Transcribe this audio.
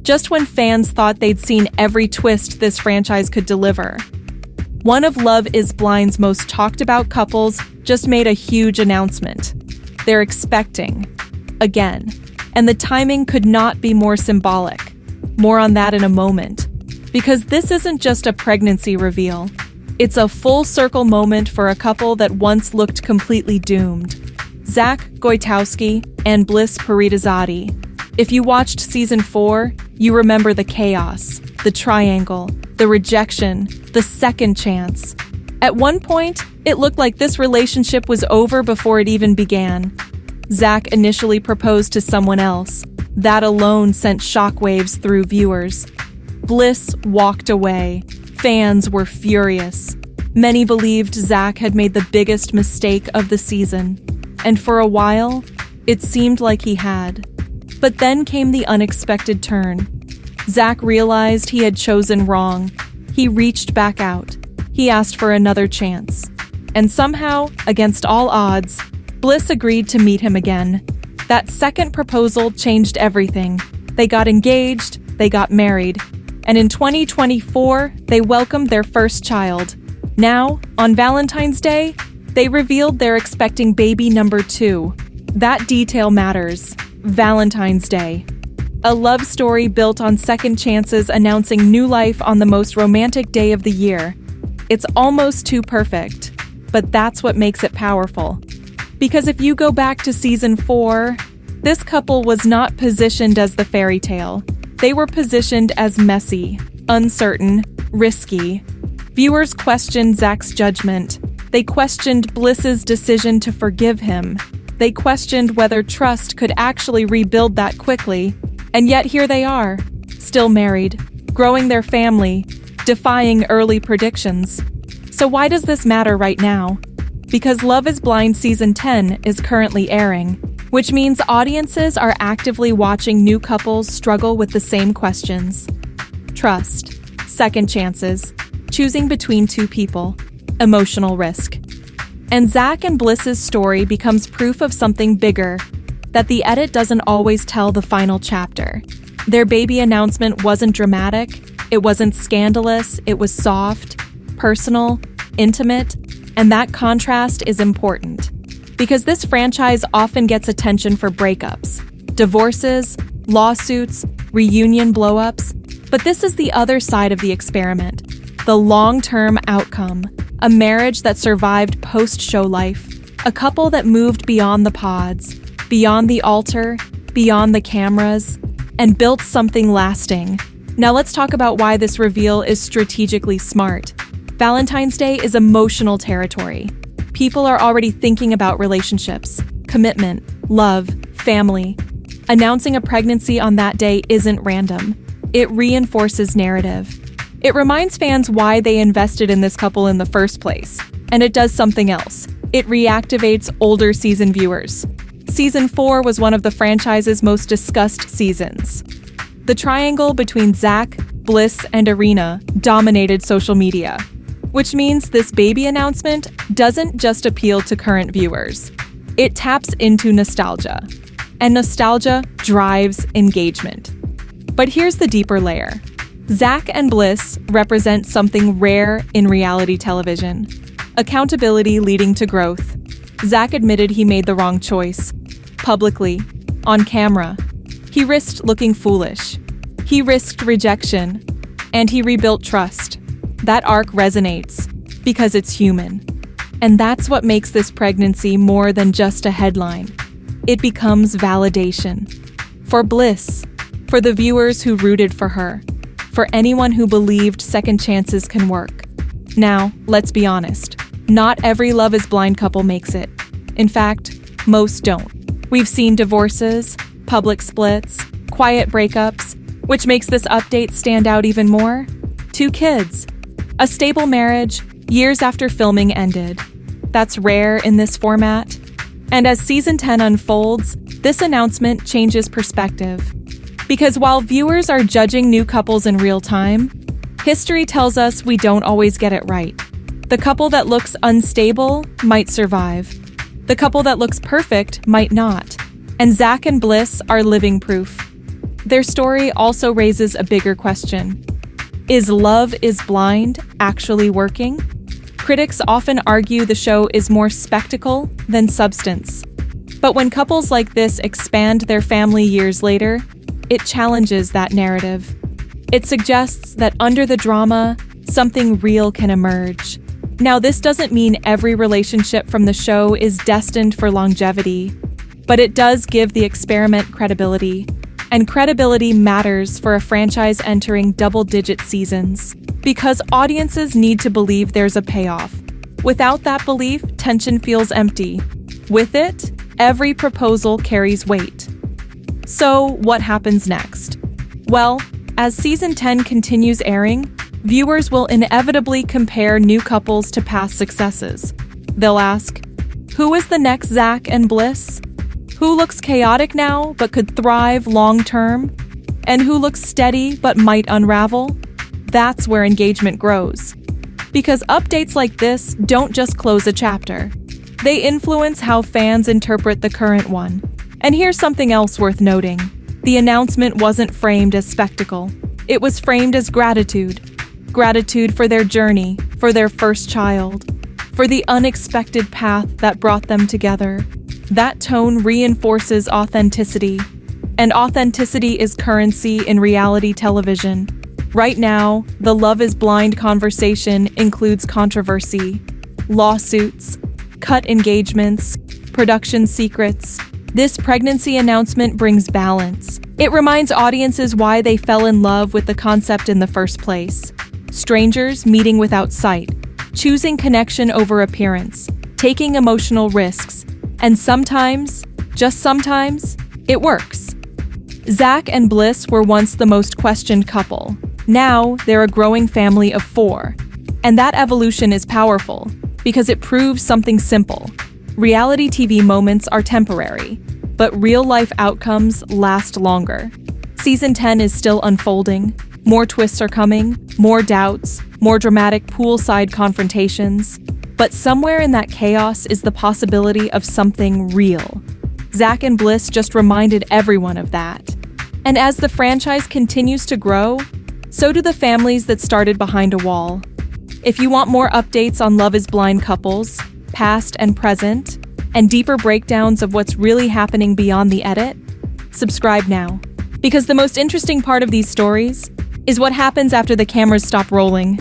just when fans thought they'd seen every twist this franchise could deliver. One of Love is Blind's most talked about couples just made a huge announcement. They're expecting. Again. And the timing could not be more symbolic. More on that in a moment. Because this isn't just a pregnancy reveal. It's a full-circle moment for a couple that once looked completely doomed. Zack, Goytowski, and Bliss Poureetezadi. If you watched season 4, you remember the chaos, the triangle, the rejection, the second chance. At one point, it looked like this relationship was over before it even began. Zack initially proposed to someone else. That alone sent shockwaves through viewers. Bliss walked away. Fans were furious. Many believed Zack had made the biggest mistake of the season. And for a while, it seemed like he had. But then came the unexpected turn. Zack realized he had chosen wrong. He reached back out. He asked for another chance. And somehow, against all odds, Bliss agreed to meet him again. That second proposal changed everything. They got engaged, they got married, and in 2024, they welcomed their first child. Now, on Valentine's Day, they revealed they're expecting baby number 2. That detail matters. Valentine's Day. A love story built on second chances announcing new life on the most romantic day of the year. It's almost too perfect, but that's what makes it powerful. Because if you go back to season 4, this couple was not positioned as the fairy tale. They were positioned as messy, uncertain, risky. Viewers questioned Zack's judgment. They questioned Bliss's decision to forgive him. They questioned whether trust could actually rebuild that quickly. And yet here they are, still married, growing their family, defying early predictions. So why does this matter right now? Because Love is Blind Season 10 is currently airing, which means audiences are actively watching new couples struggle with the same questions. Trust, second chances, choosing between two people, emotional risk. And Zack and Bliss's story becomes proof of something bigger, that the edit doesn't always tell the final chapter. Their baby announcement wasn't dramatic, it wasn't scandalous, it was soft, personal, intimate, and that contrast is important. Because this franchise often gets attention for breakups, divorces, lawsuits, reunion blow-ups, but this is the other side of the experiment, the long-term outcome, a marriage that survived post-show life, a couple that moved beyond the pods, beyond the altar, beyond the cameras, and built something lasting. Now let's talk about why this reveal is strategically smart. Valentine's Day is emotional territory. People are already thinking about relationships, commitment, love, family. Announcing a pregnancy on that day isn't random. It reinforces narrative. It reminds fans why they invested in this couple in the first place. And it does something else. It reactivates older season viewers. Season 4 was one of the franchise's most discussed seasons. The triangle between Zack, Bliss, and Irina dominated social media. Which means this baby announcement doesn't just appeal to current viewers. It taps into nostalgia. And nostalgia drives engagement. But here's the deeper layer. Zack and Bliss represent something rare in reality television. Accountability leading to growth. Zack admitted he made the wrong choice. Publicly. On camera. He risked looking foolish. He risked rejection. And he rebuilt trust. That arc resonates because it's human. And that's what makes this pregnancy more than just a headline. It becomes validation. For Bliss, for the viewers who rooted for her, for anyone who believed second chances can work. Now, let's be honest. Not every Love is Blind couple makes it. In fact, most don't. We've seen divorces, public splits, quiet breakups, which makes this update stand out even more. 2 kids. A stable marriage, years after filming ended. That's rare in this format. And as Season 10 unfolds, this announcement changes perspective. Because while viewers are judging new couples in real time, history tells us we don't always get it right. The couple that looks unstable might survive. The couple that looks perfect might not. And Zack and Bliss are living proof. Their story also raises a bigger question. Is Love is Blind actually working? Critics often argue the show is more spectacle than substance. But when couples like this expand their family years later, it challenges that narrative. It suggests that under the drama, something real can emerge. Now, this doesn't mean every relationship from the show is destined for longevity, but it does give the experiment credibility. And credibility matters for a franchise entering double-digit seasons, because audiences need to believe there's a payoff. Without that belief, tension feels empty. With it, every proposal carries weight. So, what happens next? Well, as Season 10 continues airing, viewers will inevitably compare new couples to past successes. They'll ask, who is the next Zack and Bliss? Who looks chaotic now but could thrive long-term? And who looks steady but might unravel? That's where engagement grows. Because updates like this don't just close a chapter. They influence how fans interpret the current one. And here's something else worth noting. The announcement wasn't framed as spectacle. It was framed as gratitude. Gratitude for their journey, for their first child, for the unexpected path that brought them together. That tone reinforces authenticity. And authenticity is currency in reality television. Right now, the Love is Blind conversation includes controversy, lawsuits, cut engagements, production secrets. This pregnancy announcement brings balance. It reminds audiences why they fell in love with the concept in the first place. Strangers meeting without sight, choosing connection over appearance, taking emotional risks, and sometimes, just sometimes, it works. Zack and Bliss were once the most questioned couple. Now, they're a growing family of 4. And that evolution is powerful, because it proves something simple. Reality TV moments are temporary, but real-life outcomes last longer. Season 10 is still unfolding. More twists are coming, more doubts, more dramatic poolside confrontations. But somewhere in that chaos is the possibility of something real. Zack and Bliss just reminded everyone of that. And as the franchise continues to grow, so do the families that started behind a wall. If you want more updates on Love is Blind couples, past and present, and deeper breakdowns of what's really happening beyond the edit, subscribe now. Because the most interesting part of these stories is what happens after the cameras stop rolling.